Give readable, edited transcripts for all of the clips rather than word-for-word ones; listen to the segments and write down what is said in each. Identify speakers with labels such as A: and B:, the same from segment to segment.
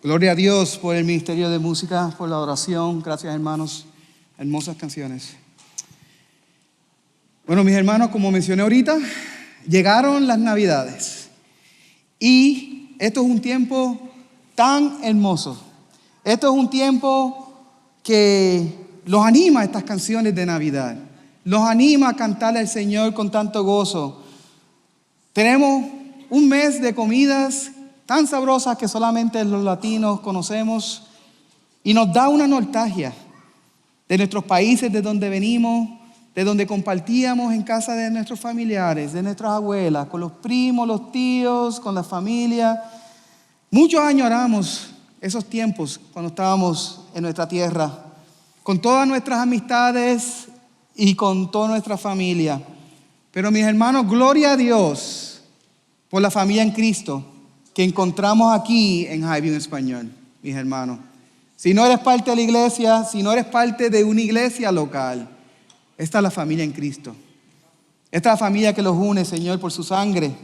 A: Gloria a Dios por el ministerio de música, por la oración. Gracias, hermanos. Hermosas canciones. Bueno, mis hermanos, como mencioné ahorita, llegaron las Navidades. Y esto es un tiempo tan hermoso. Esto es un tiempo que los anima a estas canciones de Navidad. Los anima a cantarle al Señor con tanto gozo. Tenemos un mes de comidas tan sabrosas que solamente los latinos conocemos y nos da una nostalgia de nuestros países, de donde venimos, de donde compartíamos en casa de nuestros familiares, de nuestras abuelas, con los primos, los tíos, con la familia. Muchos añoramos esos tiempos cuando estábamos en nuestra tierra, con todas nuestras amistades y con toda nuestra familia. Pero mis hermanos, gloria a Dios por la familia en Cristo que encontramos aquí en Highview en español, mis hermanos. Si no eres parte de la iglesia, si no eres parte de una iglesia local, esta es la familia en Cristo. Esta es la familia que los une, Señor, por su sangre.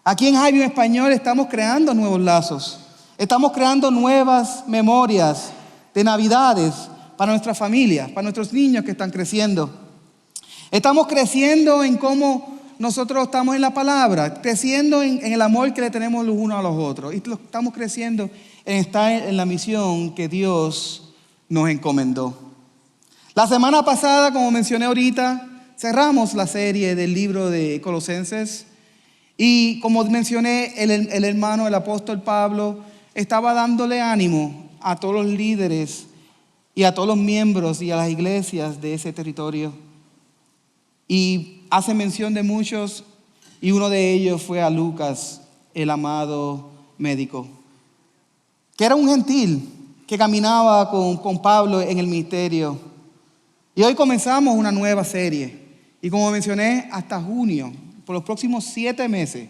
A: Aquí en Highview en español estamos creando nuevos lazos. Estamos creando nuevas memorias de Navidades para nuestras familias, para nuestros niños que están creciendo. Estamos creciendo en cómo nosotros estamos en la palabra, creciendo en el amor que le tenemos los unos a los otros. Y estamos creciendo en estar en la misión que Dios nos encomendó. La semana pasada, como mencioné ahorita, cerramos la serie del libro de Colosenses. Y como mencioné, el hermano, el apóstol Pablo, estaba dándole ánimo a todos los líderes y a todos los miembros y a las iglesias de ese territorio. Y hace mención de muchos, y uno de ellos fue a Lucas, el amado médico, que era un gentil que caminaba con Pablo en el ministerio. Y hoy comenzamos una nueva serie. Y como mencioné, hasta junio, por los próximos 7 meses,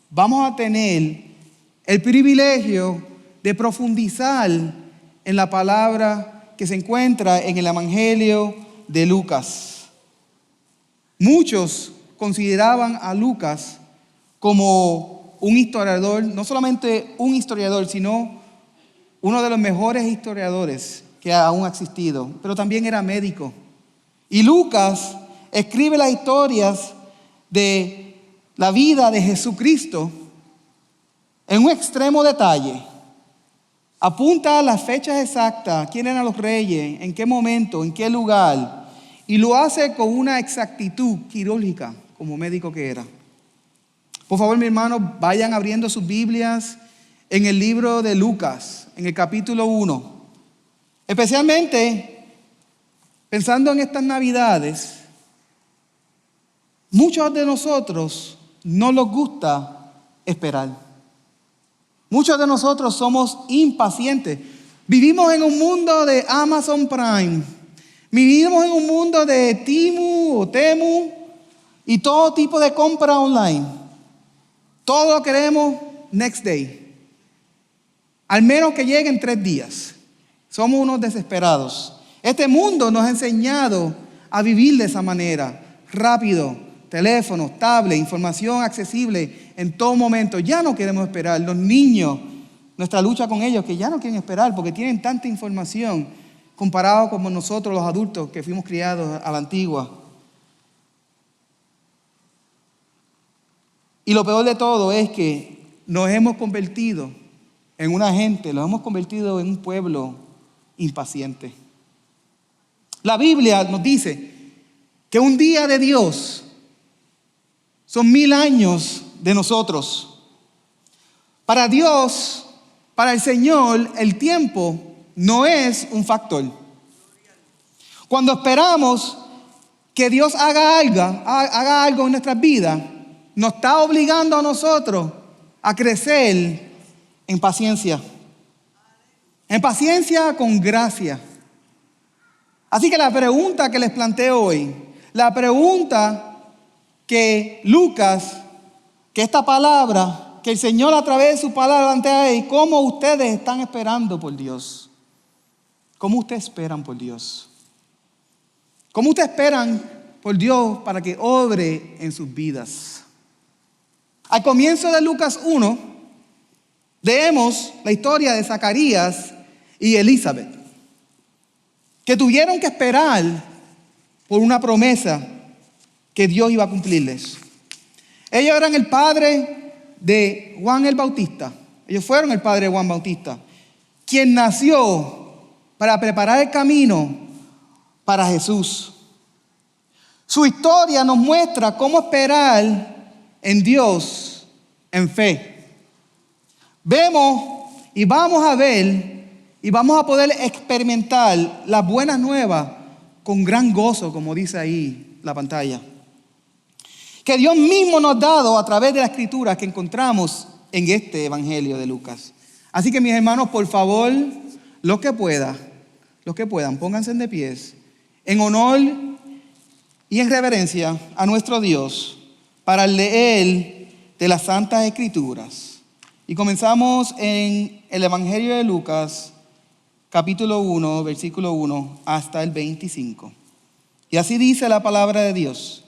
A: vamos a tener el privilegio de profundizar en la palabra que se encuentra en el Evangelio de Lucas. Muchos consideraban a Lucas como un historiador, no solamente un historiador, sino uno de los mejores historiadores que aún ha existido, pero también era médico. Y Lucas escribe las historias de la vida de Jesucristo en un extremo detalle. Apunta a las fechas exactas, quién eran los reyes, en qué momento, en qué lugar, y lo hace con una exactitud quirúrgica, como médico que era. Por favor, mis hermanos, vayan abriendo sus Biblias en el libro de Lucas, en el capítulo 1. Especialmente, pensando en estas Navidades, muchos de nosotros no nos gusta esperar. Muchos de nosotros somos impacientes. Vivimos en un mundo de Amazon Prime. Vivimos en un mundo de Temu o Temu y todo tipo de compra online. Todo lo queremos next day. Al menos que lleguen 3 días. Somos unos desesperados. Este mundo nos ha enseñado a vivir de esa manera. Rápido, teléfonos, tablet, información accesible en todo momento. Ya no queremos esperar. Los niños, nuestra lucha con ellos, que ya no quieren esperar porque tienen tanta información comparado con nosotros los adultos que fuimos criados a la antigua. Y lo peor de todo es que nos hemos convertido en una gente, nos hemos convertido en un pueblo impaciente. La Biblia nos dice que un día de Dios son 1000 años de nosotros. Para Dios, para el Señor, el tiempo no es un factor. Cuando esperamos que Dios haga algo en nuestras vidas, nos está obligando a nosotros a crecer en paciencia. En paciencia con gracia. Así que la pregunta que les planteo hoy, la pregunta que Lucas, que esta palabra, que el Señor a través de su palabra plantea ahí, ¿cómo ustedes están esperando por Dios? ¿Cómo ustedes esperan por Dios? ¿Cómo ustedes esperan por Dios para que obre en sus vidas? Al comienzo de Lucas 1, Leemos la historia de Zacarías y Elizabeth, que tuvieron que esperar por una promesa que Dios iba a cumplirles. Ellos eran el padre de Juan el Bautista. Ellos fueron el padre de Juan Bautista, quien nació para preparar el camino para Jesús. Su historia nos muestra cómo esperar en Dios en fe. Vemos y vamos a ver y vamos a poder experimentar las buenas nuevas con gran gozo, como dice ahí la pantalla, que Dios mismo nos ha dado a través de la escritura que encontramos en este evangelio de Lucas. Así que mis hermanos, por favor, los que puedan, pónganse de pies en honor y en reverencia a nuestro Dios para leer de las Santas Escrituras. Y comenzamos en el Evangelio de Lucas, capítulo 1, versículo 1 hasta el 25. Y así dice la palabra de Dios.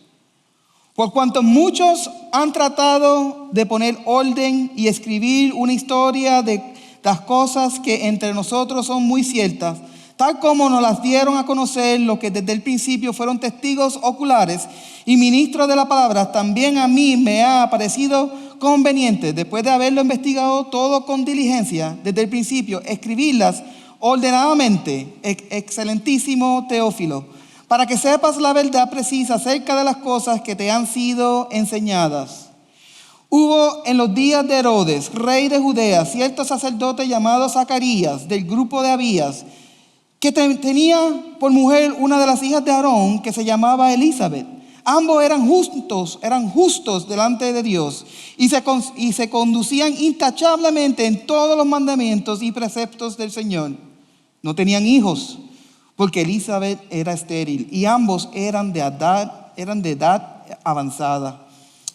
A: Por cuanto muchos han tratado de poner orden y escribir una historia de las cosas que entre nosotros son muy ciertas, tal como nos las dieron a conocer los que desde el principio fueron testigos oculares y ministros de la palabra, también a mí me ha parecido conveniente, después de haberlo investigado todo con diligencia desde el principio, escribirlas ordenadamente, excelentísimo Teófilo, para que sepas la verdad precisa acerca de las cosas que te han sido enseñadas. Hubo en los días de Herodes, rey de Judea, cierto sacerdote llamado Zacarías, del grupo de Abías, que tenía por mujer una de las hijas de Aarón, que se llamaba Elizabeth. Ambos eran justos delante de Dios y se conducían intachablemente en todos los mandamientos y preceptos del Señor. No tenían hijos, porque Elizabeth era estéril y ambos eran de edad avanzada.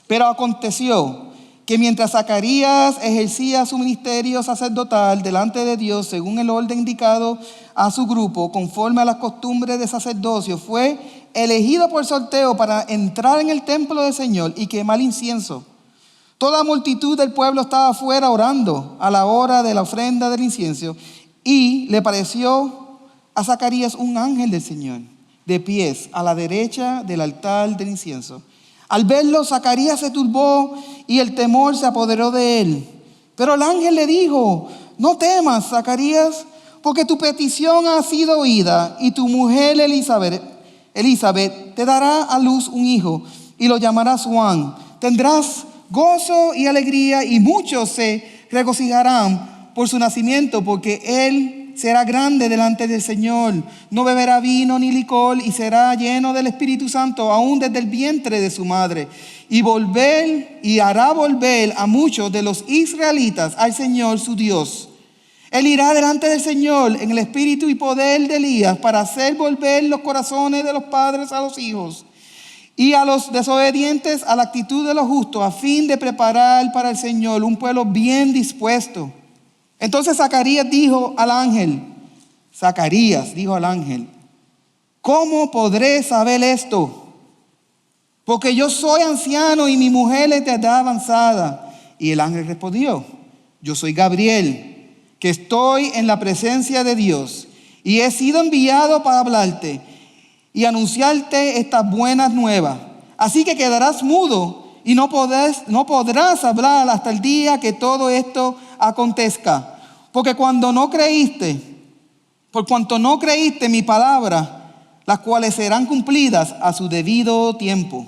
A: Pero aconteció que mientras Zacarías ejercía su ministerio sacerdotal delante de Dios, según el orden indicado a su grupo, conforme a las costumbres de sacerdocio, fue elegido por sorteo para entrar en el templo del Señor y quemar incienso. Toda multitud del pueblo estaba afuera orando a la hora de la ofrenda del incienso, y le pareció a Zacarías un ángel del Señor, de pies a la derecha del altar del incienso. Al verlo, Zacarías se turbó y el temor se apoderó de él. Pero el ángel le dijo: no temas, Zacarías, porque tu petición ha sido oída, y tu mujer Elizabeth te dará a luz un hijo y lo llamarás Juan. Tendrás gozo y alegría, y muchos se regocijarán por su nacimiento, porque él será grande delante del Señor. No beberá vino ni licor y será lleno del Espíritu Santo aún desde el vientre de su madre. Y hará volver a muchos de los israelitas al Señor su Dios. Él irá delante del Señor en el espíritu y poder de Elías para hacer volver los corazones de los padres a los hijos y a los desobedientes a la actitud de los justos, a fin de preparar para el Señor un pueblo bien dispuesto. Entonces Zacarías dijo al ángel, ¿cómo podré saber esto? Porque yo soy anciano y mi mujer es de edad avanzada. Y el ángel respondió: yo soy Gabriel, que estoy en la presencia de Dios, y he sido enviado para hablarte y anunciarte estas buenas nuevas. Así que quedarás mudo y no podrás hablar hasta el día que todo esto acontezca. Por cuanto no creíste mi palabra, las cuales serán cumplidas a su debido tiempo.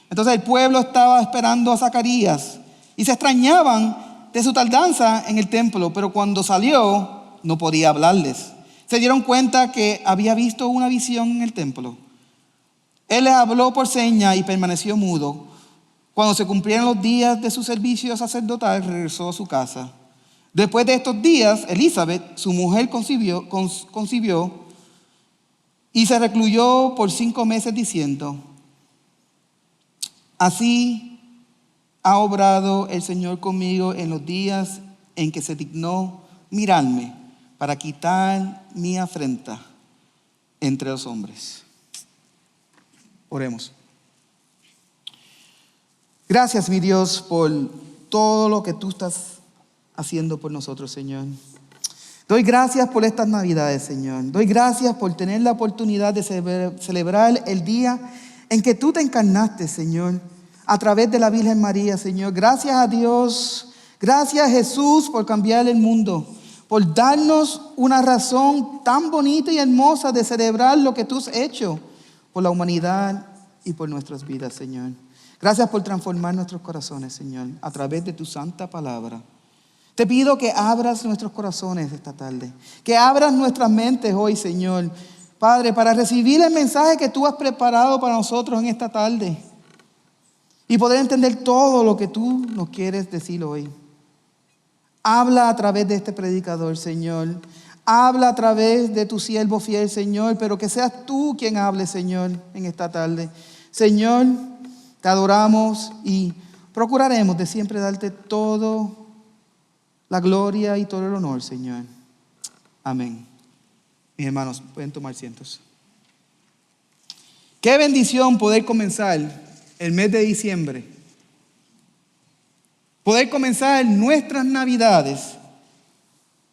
A: Entonces el pueblo estaba esperando a Zacarías y se extrañaban de su tardanza en el templo, pero cuando salió no podía hablarles. Se dieron cuenta que había visto una visión en el templo. Él les habló por señas y permaneció mudo. Cuando se cumplieron los días de su servicio sacerdotal, regresó a su casa. Después de estos días, Elizabeth, su mujer, concibió y se recluyó por 5 meses diciendo: así ha obrado el Señor conmigo en los días en que se dignó mirarme para quitar mi afrenta entre los hombres. Oremos. Gracias, mi Dios, por todo lo que tú estás haciendo por nosotros, Señor. Doy gracias por estas Navidades, Señor. Doy gracias por tener la oportunidad de celebrar el día en que tú te encarnaste, Señor, a través de la Virgen María, Señor. Gracias a Dios, gracias a Jesús por cambiar el mundo, por darnos una razón tan bonita y hermosa de celebrar lo que tú has hecho por la humanidad y por nuestras vidas, Señor. Gracias por transformar nuestros corazones, Señor, a través de tu santa palabra. Te pido que abras nuestros corazones esta tarde, que abras nuestras mentes hoy, Señor, Padre, para recibir el mensaje que tú has preparado para nosotros en esta tarde y poder entender todo lo que tú nos quieres decir hoy. Habla a través de este predicador, Señor. Habla a través de tu siervo fiel, Señor, pero que seas tú quien hable, Señor, en esta tarde. Señor, te adoramos y procuraremos de siempre darte todo la gloria y todo el honor, Señor. Amén. Mis hermanos, pueden tomar asientos. Qué bendición poder comenzar el mes de diciembre. Poder comenzar nuestras Navidades,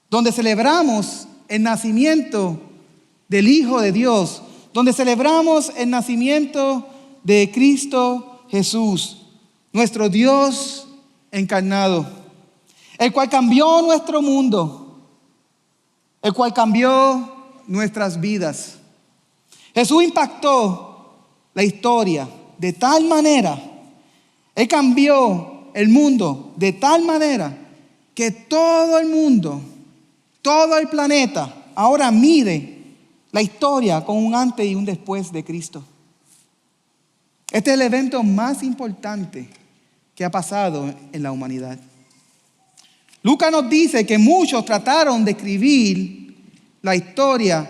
A: donde celebramos el nacimiento del Hijo de Dios, donde celebramos el nacimiento de Cristo Jesús, nuestro Dios encarnado, el cual cambió nuestro mundo, el cual cambió nuestras vidas. Jesús impactó la historia de tal manera, Él cambió el mundo de tal manera que todo el mundo, todo el planeta, ahora mide la historia con un antes y un después de Cristo. Este es el evento más importante que ha pasado en la humanidad. Lucas nos dice que muchos trataron de escribir la historia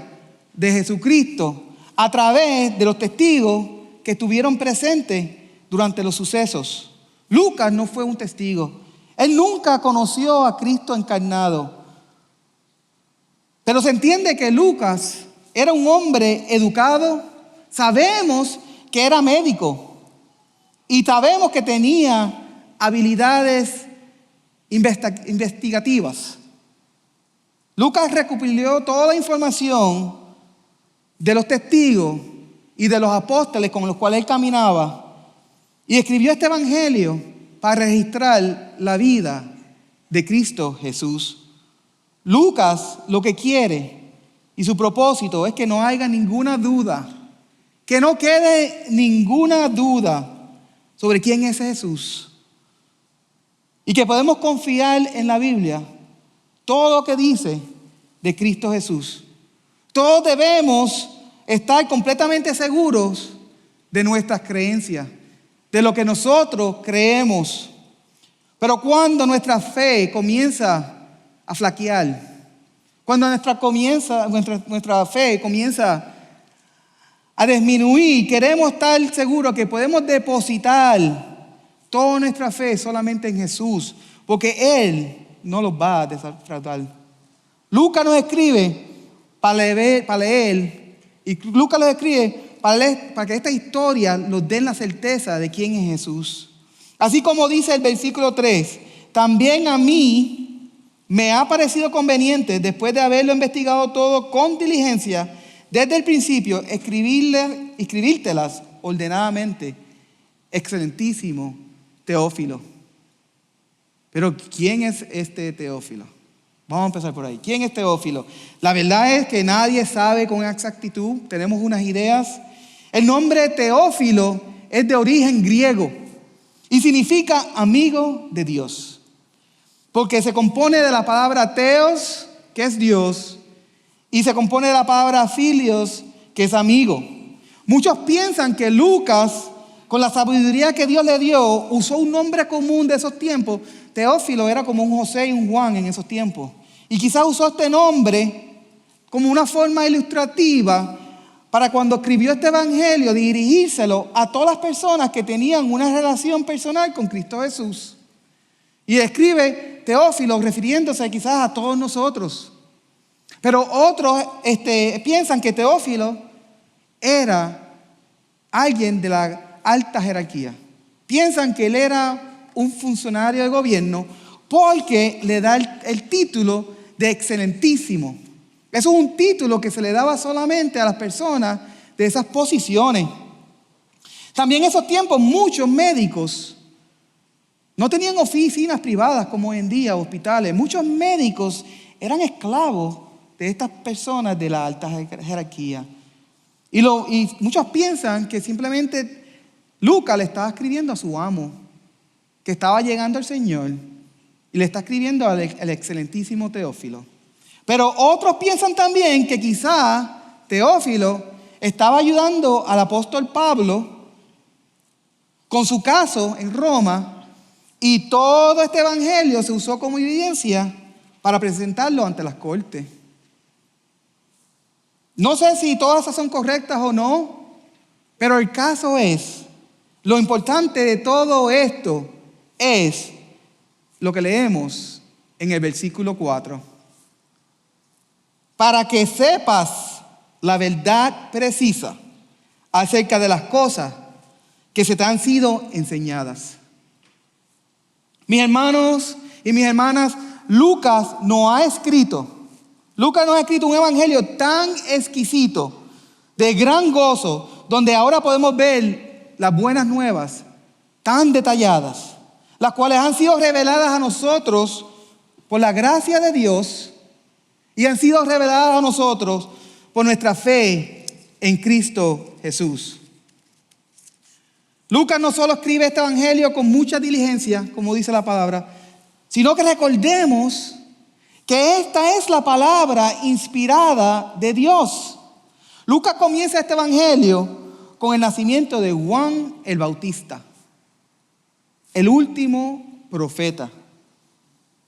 A: de Jesucristo a través de los testigos que estuvieron presentes durante los sucesos. Lucas no fue un testigo. Él nunca conoció a Cristo encarnado. Pero se entiende que Lucas era un hombre educado. Sabemos que era médico y sabemos que tenía habilidades investigativas. Lucas recopiló toda la información de los testigos y de los apóstoles con los cuales él caminaba y escribió este evangelio para registrar la vida de Cristo Jesús. Lucas lo que quiere y su propósito es que no haya ninguna duda, que no quede ninguna duda sobre quién es Jesús. Y que podemos confiar en la Biblia, todo lo que dice de Cristo Jesús. Todos debemos estar completamente seguros de nuestras creencias, de lo que nosotros creemos. Pero cuando nuestra fe comienza a flaquear, cuando nuestra fe comienza a disminuir, queremos estar seguros que podemos depositar toda nuestra fe solamente en Jesús, porque Él no los va a defraudar. Lucas nos escribe para leer, y Lucas los escribe para que esta historia nos dé la certeza de quién es Jesús. Así como dice el versículo 3, también a mí me ha parecido conveniente, después de haberlo investigado todo con diligencia, desde el principio, escribírtelas ordenadamente, excelentísimo Teófilo. Pero ¿quién es este Teófilo? Vamos a empezar por ahí. ¿Quién es Teófilo? La verdad es que nadie sabe con exactitud. Tenemos unas ideas. El nombre Teófilo es de origen griego y significa amigo de Dios, porque se compone de la palabra Theos, que es Dios, y se compone de la palabra Filios, que es amigo. Muchos piensan que Lucas, con la sabiduría que Dios le dio, usó un nombre común de esos tiempos. Teófilo era como un José y un Juan en esos tiempos. Y quizás usó este nombre como una forma ilustrativa para cuando escribió este evangelio dirigírselo a todas las personas que tenían una relación personal con Cristo Jesús. Y escribe Teófilo refiriéndose quizás a todos nosotros. Pero otros piensan que Teófilo era alguien de la alta jerarquía. Piensan que él era un funcionario de gobierno porque le da el título de excelentísimo. Eso es un título que se le daba solamente a las personas de esas posiciones. También en esos tiempos muchos médicos no tenían oficinas privadas como hoy en día, hospitales. Muchos médicos eran esclavos de estas personas de la alta jerarquía. Y muchos piensan que simplemente Lucas le estaba escribiendo a su amo, que estaba llegando al Señor, y le está escribiendo al excelentísimo Teófilo. Pero otros piensan también que quizá Teófilo estaba ayudando al apóstol Pablo con su caso en Roma, y todo este evangelio se usó como evidencia para presentarlo ante las cortes. No sé si todas esas son correctas o no, pero el caso es, lo importante de todo esto es lo que leemos en el versículo 4. Para que sepas la verdad precisa acerca de las cosas que se te han sido enseñadas. Mis hermanos y mis hermanas, Lucas nos ha escrito un evangelio tan exquisito, de gran gozo, donde ahora podemos ver las buenas nuevas tan detalladas, las cuales han sido reveladas a nosotros por la gracia de Dios y han sido reveladas a nosotros por nuestra fe en Cristo Jesús. Lucas no solo escribe este evangelio con mucha diligencia, como dice la palabra, sino que recordemos que esta es la palabra inspirada de Dios. Lucas comienza este evangelio con el nacimiento de Juan el Bautista, el último profeta,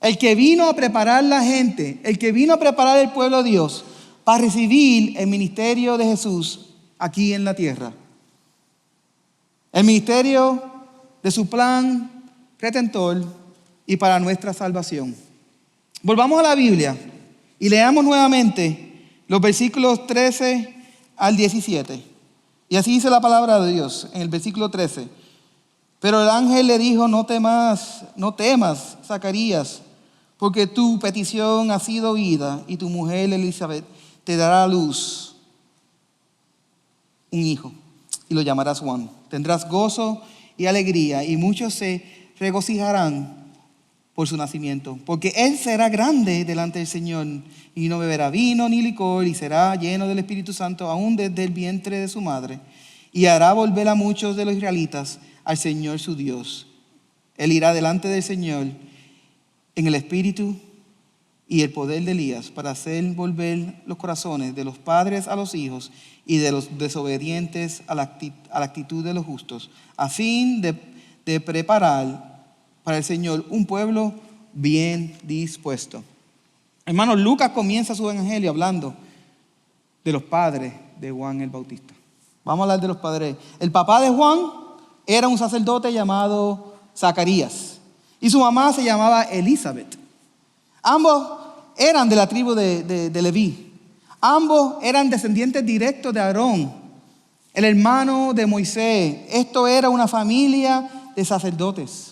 A: el que vino a preparar la gente, el que vino a preparar el pueblo de Dios para recibir el ministerio de Jesús aquí en la tierra. El ministerio de su plan redentor y para nuestra salvación. Volvamos a la Biblia y leamos nuevamente los versículos 13 al 17. Y así dice la palabra de Dios en el versículo 13. Pero el ángel le dijo, no temas, Zacarías, porque tu petición ha sido oída y tu mujer Elizabeth te dará a luz un hijo y lo llamarás Juan. Tendrás gozo y alegría y muchos se regocijarán por su nacimiento, porque él será grande delante del Señor y no beberá vino ni licor y será lleno del Espíritu Santo aún desde el vientre de su madre y hará volver a muchos de los israelitas al Señor su Dios. Él irá delante del Señor en el espíritu y el poder de Elías para hacer volver los corazones de los padres a los hijos y de los desobedientes a la actitud de los justos, a fin de preparar para el Señor un pueblo bien dispuesto. Hermanos, Lucas comienza su evangelio hablando de los padres de Juan el Bautista. Vamos a hablar de los padres. El papá de Juan era un sacerdote llamado Zacarías y su mamá se llamaba Elizabeth. Ambos eran de la tribu de Leví. Ambos eran descendientes directos de Aarón, el hermano de Moisés. Esto era una familia de sacerdotes.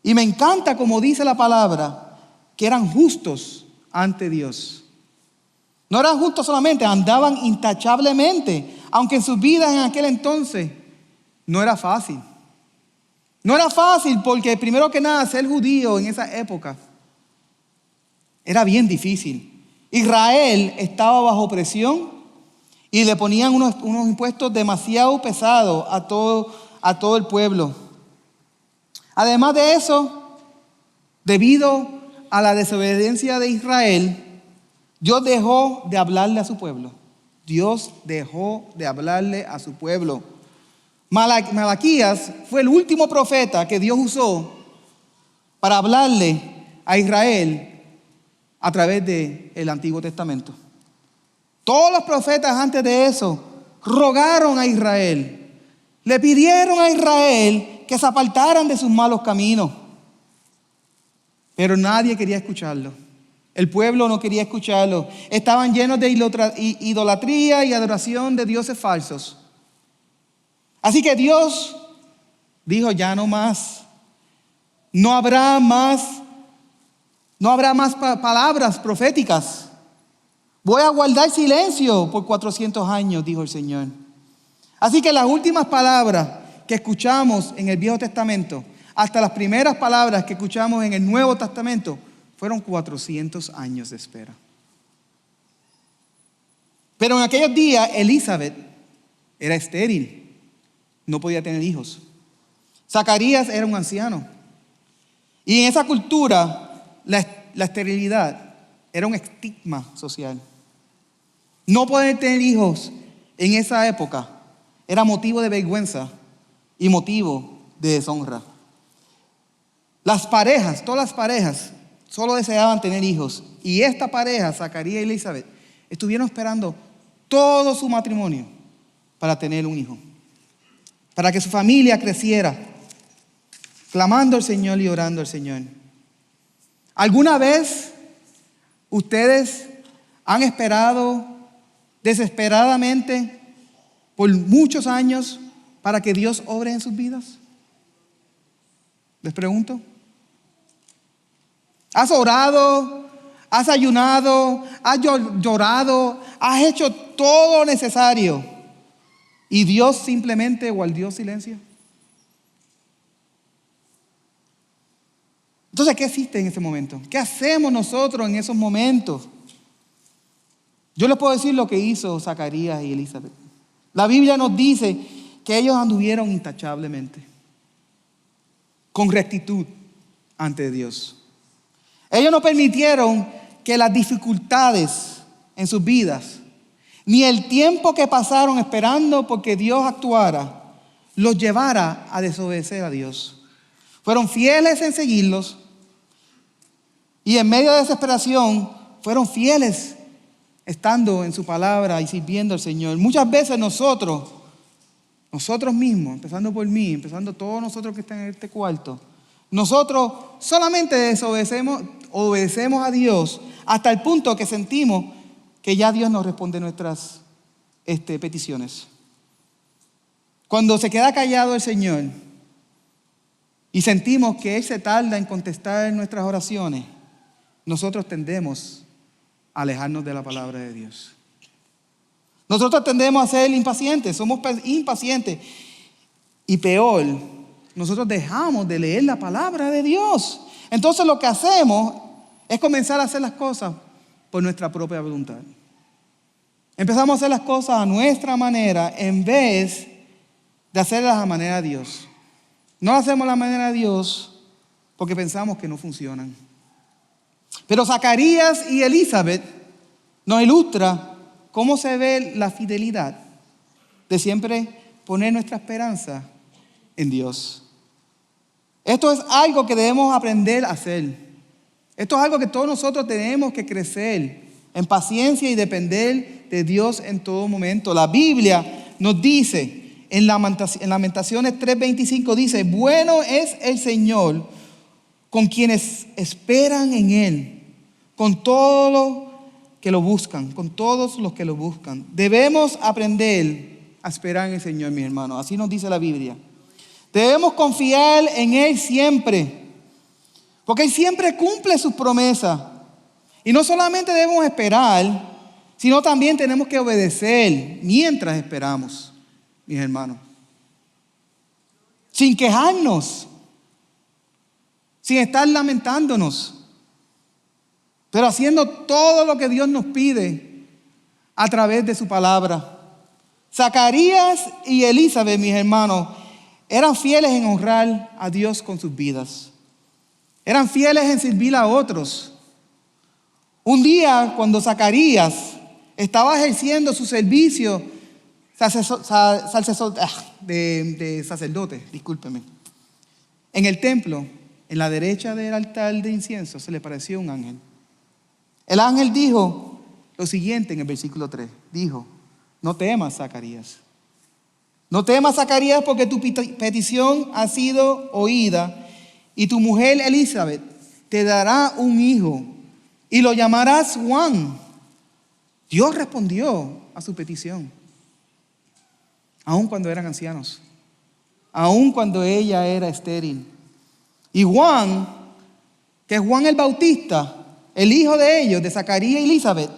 A: Y me encanta como dice la palabra, que eran justos ante Dios. No eran justos solamente, andaban intachablemente, aunque en sus vidas en aquel entonces no era fácil. No era fácil porque primero que nada ser judío en esa época era bien difícil. Israel estaba bajo presión y le ponían unos impuestos demasiado pesados a todo el pueblo. Además de eso, debido a la desobediencia de Israel, Dios dejó de hablarle a su pueblo. Dios dejó de hablarle a su pueblo. Malaquías fue el último profeta que Dios usó para hablarle a Israel a través del Antiguo Testamento. Todos los profetas antes de eso rogaron a Israel, le pidieron a Israel que se apartaran de sus malos caminos. Pero nadie quería escucharlo. El pueblo no quería escucharlo. Estaban llenos de idolatría y adoración de dioses falsos. Así que Dios dijo, ya no más. No habrá más No habrá más palabras proféticas. Voy a guardar silencio por 400 años, dijo el Señor. Así que las últimas palabras que escuchamos en el Viejo Testamento, hasta las primeras palabras que escuchamos en el Nuevo Testamento, fueron 400 años de espera. Pero en aquellos días, Elizabeth era estéril, no podía tener hijos. Zacarías era un anciano. Y en esa cultura, la esterilidad era un estigma social. No poder tener hijos en esa época era motivo de vergüenza y motivo de deshonra. Las parejas, todas las parejas, solo deseaban tener hijos. Y esta pareja, Zacarías y Elizabeth, estuvieron esperando todo su matrimonio para tener un hijo, para que su familia creciera, clamando al Señor y orando al Señor. ¿Alguna vez ustedes han esperado desesperadamente por muchos años para que Dios obre en sus vidas? Les pregunto. ¿Has orado? ¿Has ayunado? ¿Has llorado? ¿Has hecho todo lo necesario? ¿Y Dios simplemente guardó silencio? Entonces, ¿qué existe en ese momento? ¿Qué hacemos nosotros en esos momentos? Yo les puedo decir lo que hizo Zacarías y Elizabeth. La Biblia nos dice que ellos anduvieron intachablemente, con rectitud ante Dios. Ellos no permitieron que las dificultades en sus vidas, ni el tiempo que pasaron esperando porque Dios actuara, los llevara a desobedecer a Dios. Fueron fieles en seguirlos y en medio de desesperación fueron fieles estando en su palabra y sirviendo al Señor. Muchas veces nosotros mismos, empezando por mí, empezando todos nosotros que están en este cuarto, nosotros solamente obedecemos a Dios hasta el punto que sentimos que ya Dios nos responde nuestras peticiones. Cuando se queda callado el Señor y sentimos que Él se tarda en contestar nuestras oraciones, nosotros tendemos a alejarnos de la palabra de Dios. Nosotros tendemos a ser impacientes, somos impacientes. Y peor, nosotros dejamos de leer la palabra de Dios. Entonces lo que hacemos es comenzar a hacer las cosas por nuestra propia voluntad. Empezamos a hacer las cosas a nuestra manera en vez de hacerlas a la manera de Dios. No las hacemos a la manera de Dios porque pensamos que no funcionan. Pero Zacarías y Elizabeth nos ilustra cómo se ve la fidelidad de siempre poner nuestra esperanza en Dios. Esto es algo que debemos aprender a hacer. Esto es algo que todos nosotros tenemos que crecer en paciencia y depender de Dios en todo momento. La Biblia nos dice en Lamentaciones 3:25 dice: bueno es el Señor con quienes esperan en Él, con todos los que lo buscan, con todos los que lo buscan. Debemos aprender a esperar en el Señor, mis hermanos. Así nos dice la Biblia. Debemos confiar en Él siempre, porque Él siempre cumple sus promesas. Y no solamente debemos esperar, sino también tenemos que obedecer mientras esperamos, mis hermanos. Sin quejarnos, sin estar lamentándonos, pero haciendo todo lo que Dios nos pide a través de su palabra. Zacarías y Elizabeth, mis hermanos, eran fieles en honrar a Dios con sus vidas. Eran fieles en servir a otros. Un día, cuando Zacarías estaba ejerciendo su servicio de sacerdote, discúlpeme, en el templo, en la derecha del altar de incienso, se le apareció un ángel. El ángel dijo lo siguiente en el versículo 3. Dijo: no temas, Zacarías. No temas, Zacarías, porque tu petición ha sido oída y tu mujer Elizabeth te dará un hijo y lo llamarás Juan. Dios respondió a su petición, aun cuando eran ancianos, aun cuando ella era estéril. Y Juan que Juan el Bautista, el hijo de ellos, de Zacarías y Elizabeth,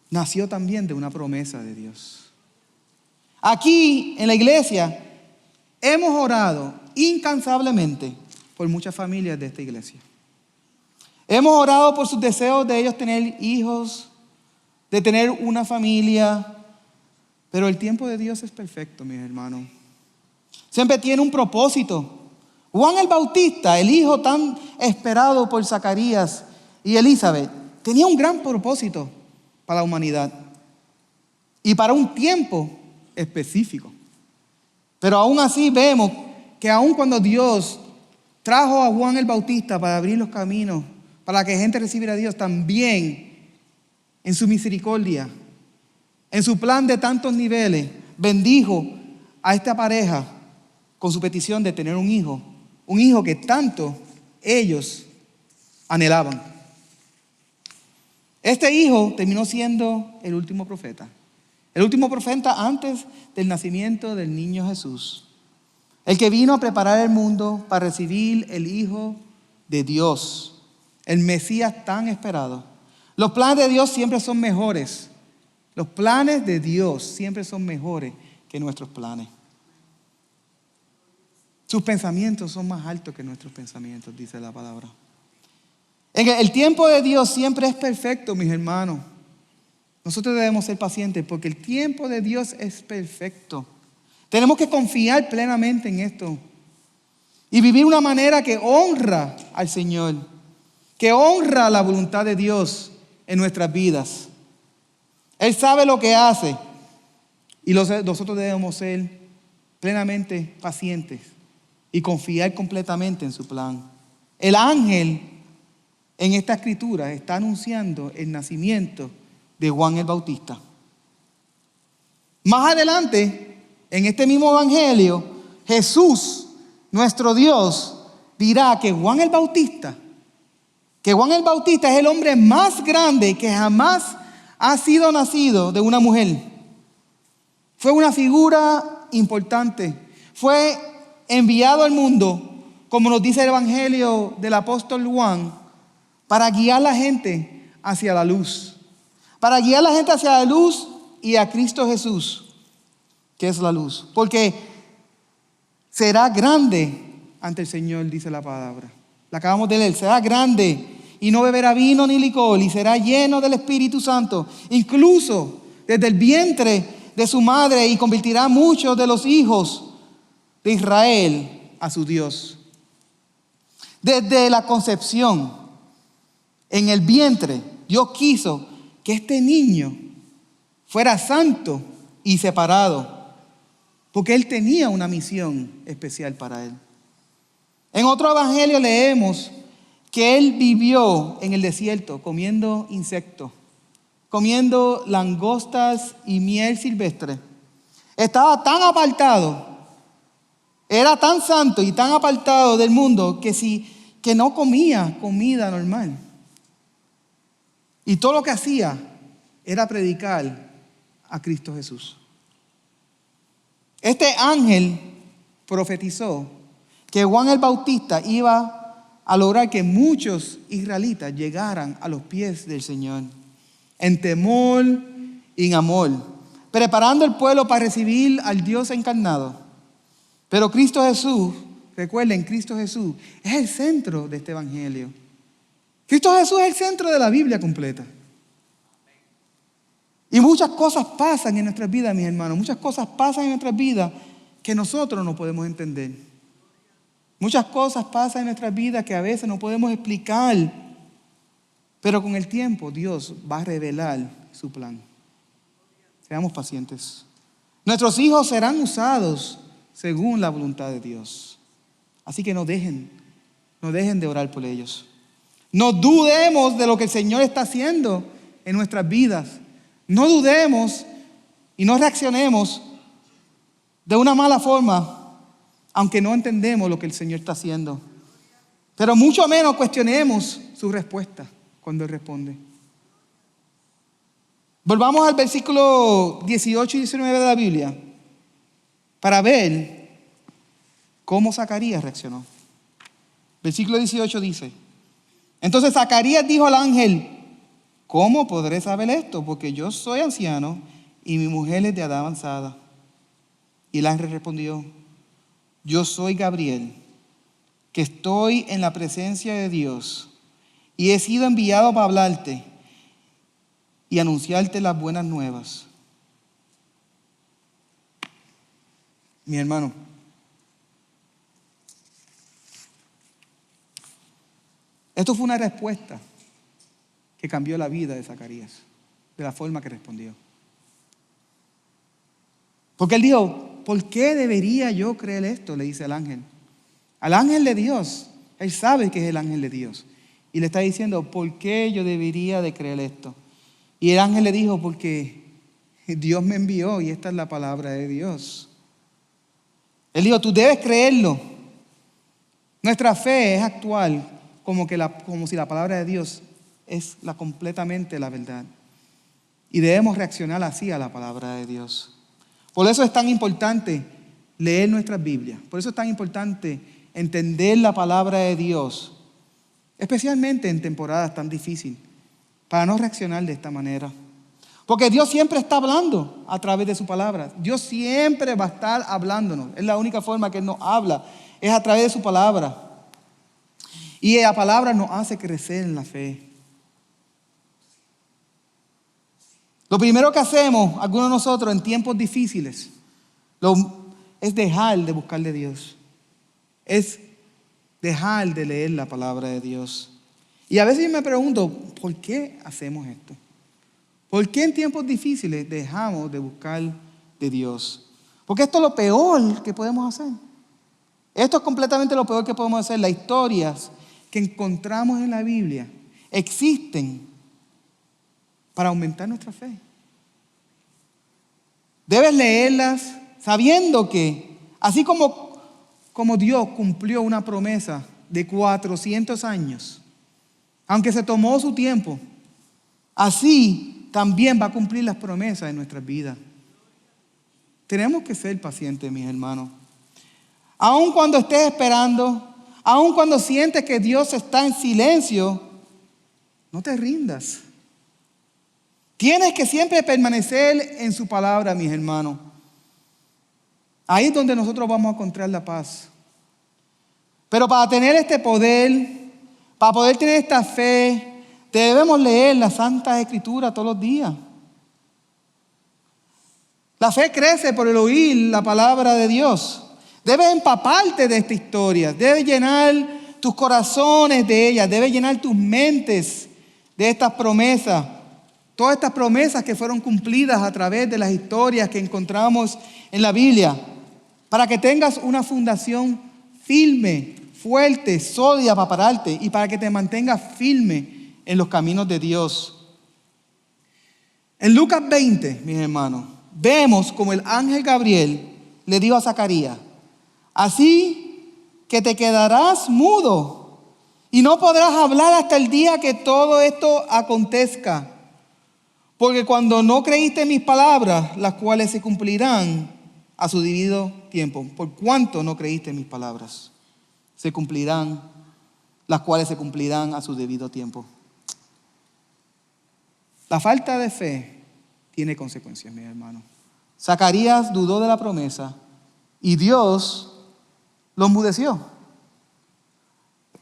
A: nació también de una promesa de Dios. Aquí en la iglesia hemos orado incansablemente por muchas familias de esta iglesia. Hemos orado por sus deseos de ellos tener hijos, de tener una familia, pero el tiempo de Dios es perfecto, mis hermanos. Siempre tiene un propósito. Juan el Bautista, el hijo tan esperado por Zacarías y Elizabeth, tenía un gran propósito para la humanidad y para un tiempo específico. Pero aún así vemos que aun cuando Dios trajo a Juan el Bautista para abrir los caminos, para que gente recibiera a Dios, también en su misericordia, en su plan de tantos niveles, bendijo a esta pareja con su petición de tener un hijo que tanto ellos anhelaban. Este hijo terminó siendo el último profeta antes del nacimiento del niño Jesús, el que vino a preparar el mundo para recibir el Hijo de Dios, el Mesías tan esperado. Los planes de Dios siempre son mejores. Los planes de Dios siempre son mejores que nuestros planes. Sus pensamientos son más altos que nuestros pensamientos, dice la palabra. El tiempo de Dios siempre es perfecto, mis hermanos. Nosotros debemos ser pacientes porque el tiempo de Dios es perfecto. Tenemos que confiar plenamente en esto y vivir de una manera que honra al Señor, que honra la voluntad de Dios en nuestras vidas. Él sabe lo que hace y nosotros debemos ser plenamente pacientes y confiar completamente en su plan. El ángel en esta escritura está anunciando el nacimiento de Juan el Bautista. Más adelante, en este mismo evangelio, Jesús, nuestro Dios, dirá que Juan el Bautista es el hombre más grande que jamás ha sido nacido de una mujer. Fue una figura importante. Fue enviado al mundo, como nos dice el evangelio del apóstol Juan, para guiar a la gente hacia la luz. Para guiar a la gente hacia la luz y a Cristo Jesús, que es la luz. Porque será grande ante el Señor, dice la palabra. La acabamos de leer. Será grande y no beberá vino ni licor y será lleno del Espíritu Santo, incluso desde el vientre de su madre, y convertirá a muchos de los hijos de Israel a su Dios. Desde la concepción, en el vientre, Dios quiso que este niño fuera santo y separado, porque él tenía una misión especial para él. En otro evangelio leemos que él vivió en el desierto comiendo insectos, comiendo langostas y miel silvestre. Estaba tan apartado, era tan santo y tan apartado del mundo que no comía comida normal. Y todo lo que hacía era predicar a Cristo Jesús. Este ángel profetizó que Juan el Bautista iba a lograr que muchos israelitas llegaran a los pies del Señor en temor y en amor, preparando el pueblo para recibir al Dios encarnado. Pero Cristo Jesús, recuerden, Cristo Jesús es el centro de este evangelio. Cristo Jesús es el centro de la Biblia completa. Y muchas cosas pasan en nuestras vidas, mis hermanos. Muchas cosas pasan en nuestras vidas que nosotros no podemos entender. Muchas cosas pasan en nuestras vidas que a veces no podemos explicar. Pero con el tiempo Dios va a revelar su plan. Seamos pacientes. Nuestros hijos serán usados según la voluntad de Dios. Así que no dejen de orar por ellos. No dudemos de lo que el Señor está haciendo en nuestras vidas. No dudemos y no reaccionemos de una mala forma, aunque no entendemos lo que el Señor está haciendo. Pero mucho menos cuestionemos su respuesta cuando Él responde. Volvamos al versículo 18 y 19 de la Biblia para ver cómo Zacarías reaccionó. Versículo 18 dice: Entonces Zacarías dijo al ángel: ¿cómo podré saber esto? Porque yo soy anciano y mi mujer es de edad avanzada. Y el ángel respondió: yo soy Gabriel, que estoy en la presencia de Dios, y he sido enviado para hablarte y anunciarte las buenas nuevas. Mi hermano, esto fue una respuesta que cambió la vida de Zacarías, de la forma que respondió. Porque él dijo: ¿por qué debería yo creer esto?, le dice al ángel. Al ángel de Dios. Él sabe que es el ángel de Dios. Y le está diciendo: ¿por qué yo debería de creer esto? Y el ángel le dijo: porque Dios me envió y esta es la palabra de Dios. Él dijo: tú debes creerlo. Nuestra fe es actual como si la palabra de Dios es completamente la verdad. Y debemos reaccionar así a la palabra de Dios. Por eso es tan importante leer nuestras Biblias. Por eso es tan importante entender la palabra de Dios, especialmente en temporadas tan difíciles, para no reaccionar de esta manera. Porque Dios siempre está hablando a través de su palabra. Dios siempre va a estar hablándonos. Es la única forma que Él nos habla, es a través de su palabra. Y la palabra nos hace crecer en la fe. Lo primero que hacemos, algunos de nosotros, en tiempos difíciles, es dejar de buscar de Dios. Es dejar de leer la palabra de Dios. Y a veces yo me pregunto: ¿por qué hacemos esto? ¿Por qué en tiempos difíciles dejamos de buscar de Dios? Porque esto es lo peor que podemos hacer. Esto es completamente lo peor que podemos hacer. Las historias que encontramos en la Biblia existen para aumentar nuestra fe. Debes leerlas sabiendo que, así como Dios cumplió una promesa de 400 años, aunque se tomó su tiempo, así también va a cumplir las promesas en nuestras vidas. Tenemos que ser pacientes, mis hermanos. Aun cuando estés esperando, aun cuando sientes que Dios está en silencio, no te rindas. Tienes que siempre permanecer en su palabra, mis hermanos. Ahí es donde nosotros vamos a encontrar la paz. Pero para tener este poder, para poder tener esta fe, debemos leer las Santas Escrituras todos los días. La fe crece por el oír la palabra de Dios. Debes empaparte de esta historia. Debes llenar tus corazones de ella. Debes llenar tus mentes de estas promesas. Todas estas promesas que fueron cumplidas a través de las historias que encontramos en la Biblia. Para que tengas una fundación firme, fuerte, sólida para pararte. Y para que te mantengas firme en los caminos de Dios. En Lucas 20, mis hermanos, vemos como el ángel Gabriel le dijo a Zacarías: así que te quedarás mudo y no podrás hablar hasta el día que todo esto acontezca. Porque cuando no creíste en mis palabras, las cuales se cumplirán a su debido tiempo. Por cuanto no creíste en mis palabras, se cumplirán, las cuales se cumplirán a su debido tiempo. La falta de fe tiene consecuencias, mis hermanos. Zacarías dudó de la promesa y Dios lo enmudeció.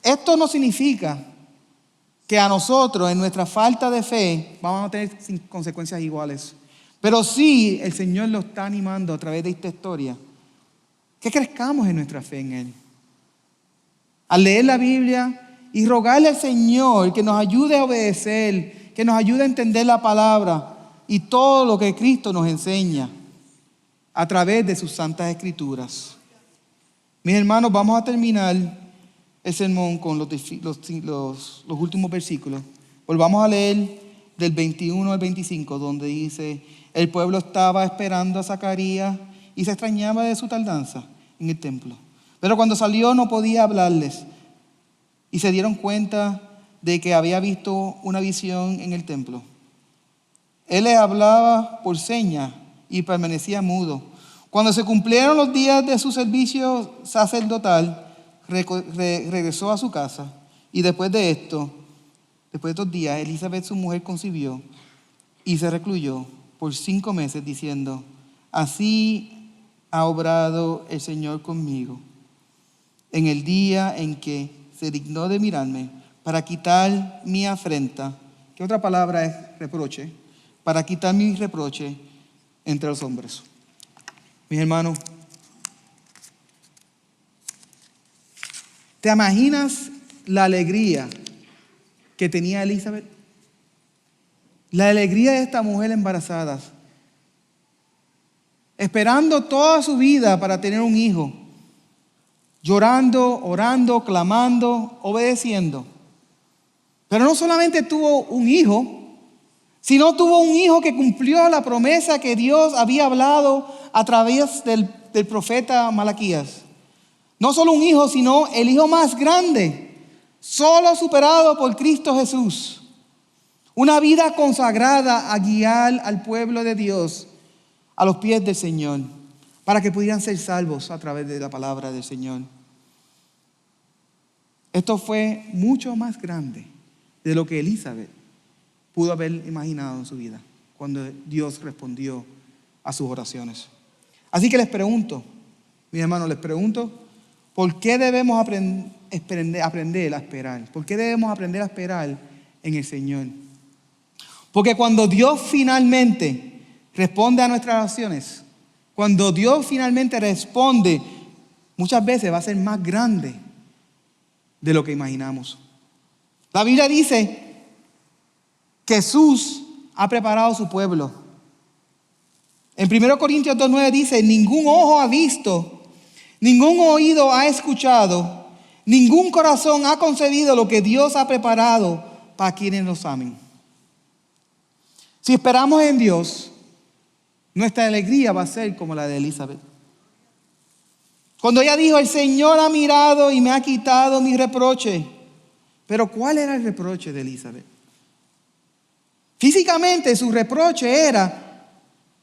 A: Esto no significa que a nosotros, en nuestra falta de fe, vamos a tener consecuencias iguales. Pero sí, el Señor lo está animando a través de esta historia, que crezcamos en nuestra fe en Él. Al leer la Biblia y rogarle al Señor que nos ayude a obedecer, que nos ayude a entender la palabra y todo lo que Cristo nos enseña a través de sus santas escrituras. Mis hermanos, vamos a terminar el sermón con los últimos versículos. Volvamos a leer del 21 al 25, donde dice: el pueblo estaba esperando a Zacarías y se extrañaba de su tardanza en el templo. Pero cuando salió no podía hablarles y se dieron cuenta de que había visto una visión en el templo. Él les hablaba por señas y permanecía mudo. Cuando se cumplieron los días de su servicio sacerdotal, regresó a su casa y después de esto después de 2 días, Elizabeth, su mujer, concibió y se recluyó por 5 meses diciendo: así ha obrado el Señor conmigo en el día en que se dignó de mirarme para quitar mi afrenta. ¿Qué otra palabra es reproche? Para quitar mi reproche entre los hombres. Mis hermanos, ¿te imaginas la alegría que tenía Elizabeth? La alegría de esta mujer embarazada, esperando toda su vida para tener un hijo, llorando, orando, clamando, obedeciendo. Pero no solamente tuvo un hijo, sino tuvo un hijo que cumplió la promesa que Dios había hablado a través del profeta Malaquías. No solo un hijo, sino el hijo más grande, solo superado por Cristo Jesús. Una vida consagrada a guiar al pueblo de Dios a los pies del Señor, para que pudieran ser salvos a través de la palabra del Señor. Esto fue mucho más grande de lo que Elizabeth pudo haber imaginado en su vida, cuando Dios respondió a sus oraciones. Así que les pregunto, mis hermanos, ¿por qué debemos aprender a esperar? ¿Por qué debemos aprender a esperar en el Señor? Porque cuando Dios finalmente responde a nuestras oraciones, cuando Dios finalmente responde, muchas veces va a ser más grande de lo que imaginamos. La Biblia dice que Jesús ha preparado su pueblo. En 1 Corintios 2:9 dice: ningún ojo ha visto, ningún oído ha escuchado, ningún corazón ha concebido lo que Dios ha preparado para quienes nos amen. Si esperamos en Dios, nuestra alegría va a ser como la de Elizabeth. Cuando ella dijo: el Señor ha mirado y me ha quitado mi reproche. Pero ¿cuál era el reproche de Elizabeth? Físicamente su reproche era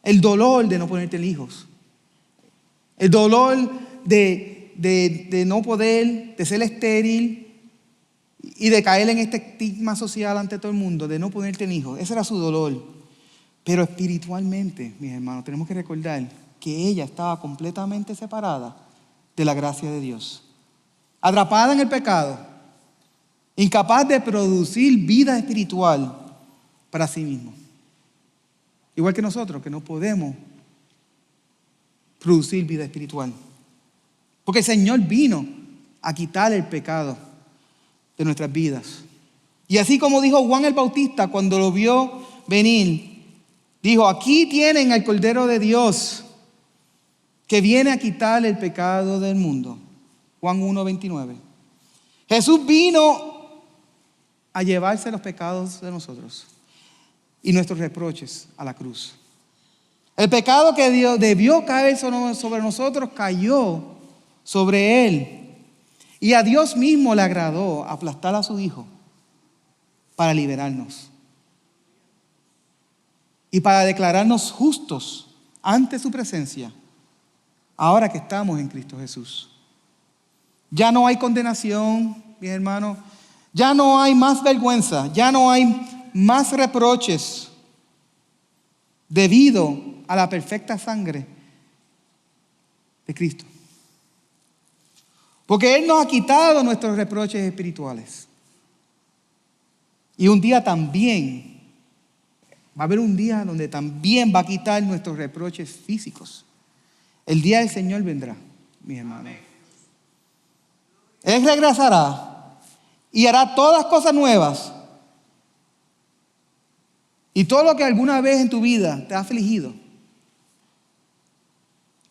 A: el dolor de no poder tener hijos. El dolor de no poder, de ser estéril y de caer en este estigma social ante todo el mundo, de no poder tener hijos. Ese era su dolor. Pero espiritualmente, mis hermanos, tenemos que recordar que ella estaba completamente separada de la gracia de Dios. Atrapada en el pecado, incapaz de producir vida espiritual para sí mismo. Igual que nosotros, que no podemos producir vida espiritual. Porque el Señor vino a quitar el pecado de nuestras vidas. Y así como dijo Juan el Bautista cuando lo vio venir, dijo: aquí tienen al Cordero de Dios que viene a quitar el pecado del mundo. Juan 1:29. Jesús vino a llevarse los pecados de nosotros y nuestros reproches a la cruz. El pecado que Dios debió caer sobre nosotros cayó sobre Él. Y a Dios mismo le agradó aplastar a su Hijo para liberarnos y para declararnos justos ante su presencia, ahora que estamos en Cristo Jesús. Ya no hay condenación, mis hermanos. Ya no hay más vergüenza. Ya no hay más reproches debido a la perfecta sangre de Cristo. Porque Él nos ha quitado nuestros reproches espirituales. Y un día también, va a haber un día donde también va a quitar nuestros reproches físicos. El día del Señor vendrá, mis hermanos. Él regresará y hará todas cosas nuevas. Y todo lo que alguna vez en tu vida te ha afligido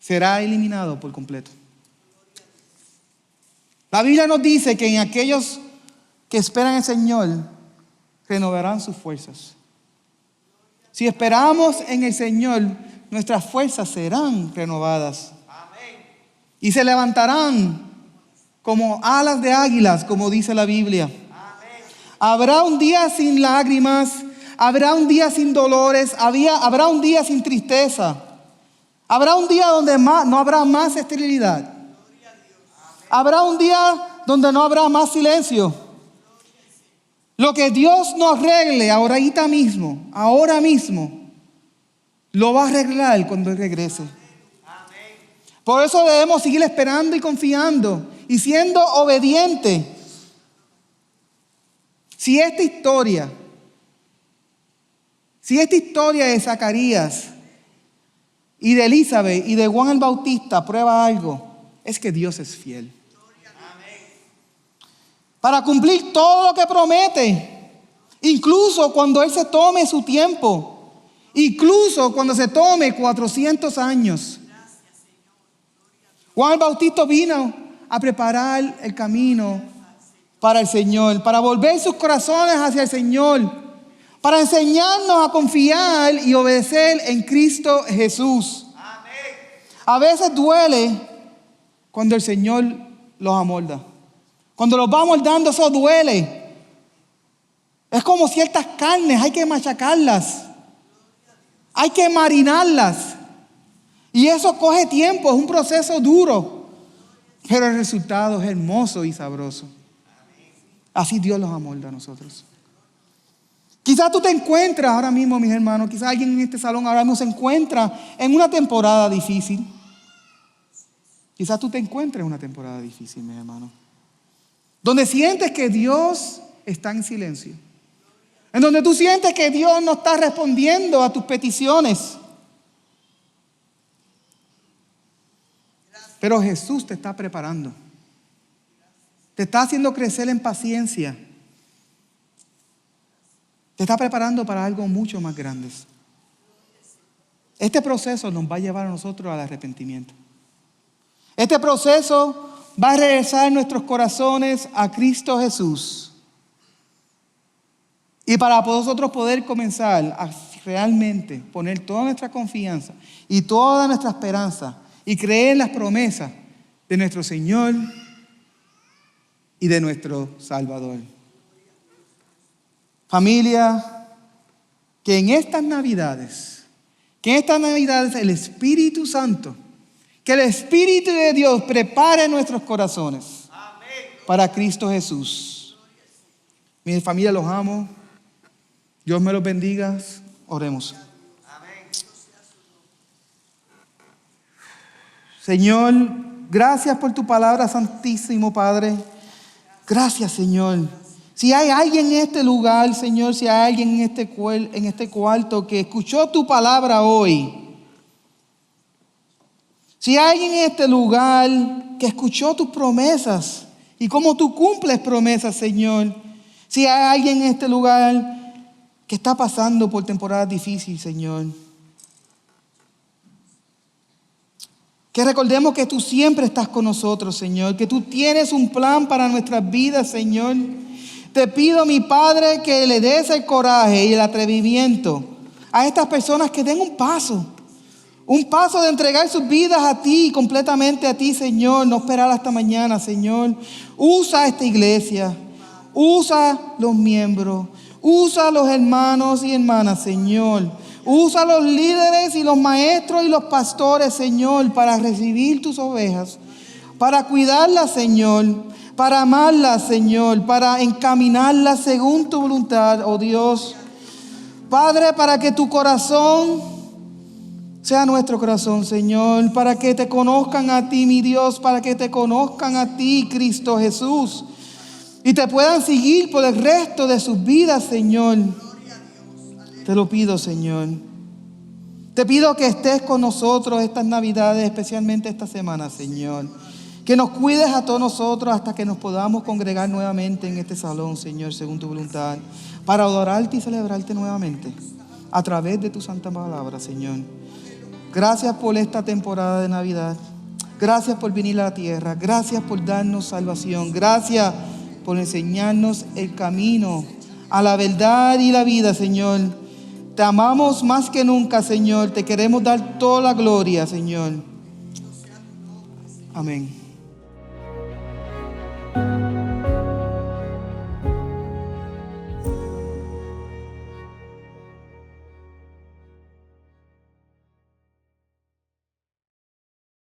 A: será eliminado por completo. La Biblia nos dice que en aquellos que esperan al Señor renovarán sus fuerzas. Si esperamos en el Señor, nuestras fuerzas serán renovadas. Y se levantarán como alas de águilas, como dice la Biblia. Habrá un día sin lágrimas, habrá un día sin dolores, habrá un día sin tristeza. Habrá un día donde no habrá más esterilidad. Habrá un día donde no habrá más silencio. Lo que Dios nos arregle ahorita mismo, ahora mismo, lo va a arreglar cuando Él regrese. Por eso debemos seguir esperando y confiando y siendo obedientes. Si esta historia de Zacarías y de Elizabeth y de Juan el Bautista prueba algo, es que Dios es fiel. Para cumplir todo lo que promete, incluso cuando Él se tome su tiempo, incluso cuando se tome 400 años. Juan el Bautista vino a preparar el camino para el Señor, para volver sus corazones hacia el Señor, para enseñarnos a confiar y obedecer en Cristo Jesús. A veces duele cuando el Señor los amolda. Cuando los va moldando, eso duele. Es como ciertas carnes, hay que machacarlas, hay que marinarlas. Y eso coge tiempo, es un proceso duro, pero el resultado es hermoso y sabroso. Así Dios los amolda a nosotros. Quizás tú te encuentras ahora mismo, mis hermanos, quizás alguien en este salón ahora mismo se encuentra en una temporada difícil. Quizás tú te encuentres en una temporada difícil, mis hermanos, donde sientes que Dios está en silencio, en donde tú sientes que Dios no está respondiendo a tus peticiones. Pero Jesús te está preparando, te está haciendo crecer en paciencia, te está preparando para algo mucho más grande. Este proceso nos va a llevar a nosotros al arrepentimiento. Este proceso va a regresar nuestros corazones a Cristo Jesús. Y para nosotros poder comenzar a realmente poner toda nuestra confianza y toda nuestra esperanza y creer en las promesas de nuestro Señor y de nuestro Salvador. Familia, que en estas Navidades el Espíritu Santo, que el Espíritu de Dios prepare nuestros corazones para Cristo Jesús. Mi familia, los amo. Dios me los bendiga. Oremos. Señor, gracias por tu palabra, Santísimo Padre. Gracias, Señor. Si hay alguien en este lugar, Señor, si hay alguien en este cuarto que escuchó tu palabra hoy, si hay alguien en este lugar que escuchó tus promesas y cómo tú cumples promesas, Señor, si hay alguien en este lugar que está pasando por temporadas difíciles, Señor, que recordemos que tú siempre estás con nosotros, Señor, que tú tienes un plan para nuestras vidas, Señor. Te pido, mi Padre, que le des el coraje y el atrevimiento a estas personas que den un paso de entregar sus vidas a ti, completamente a ti, Señor. No esperar hasta mañana, Señor. Usa esta iglesia, usa los miembros, usa los hermanos y hermanas, Señor. Usa los líderes y los maestros y los pastores, Señor, para recibir tus ovejas, para cuidarlas, Señor, para amarlas, Señor, para encaminarlas según tu voluntad, oh Dios. Padre, para que tu corazón sea nuestro corazón, Señor, para que te conozcan a ti, mi Dios, para que te conozcan a ti, Cristo Jesús, y te puedan seguir por el resto de sus vidas, Señor. Te lo pido, Señor. Te pido que estés con nosotros estas Navidades, especialmente esta semana, Señor. Que nos cuides a todos nosotros hasta que nos podamos congregar nuevamente en este salón, Señor, según tu voluntad, para adorarte y celebrarte nuevamente a través de tu santa palabra, Señor. Gracias por esta temporada de Navidad. Gracias por venir a la tierra. Gracias por darnos salvación. Gracias por enseñarnos el camino a la verdad y la vida, Señor. Te amamos más que nunca, Señor. Te queremos dar toda la gloria, Señor. Amén.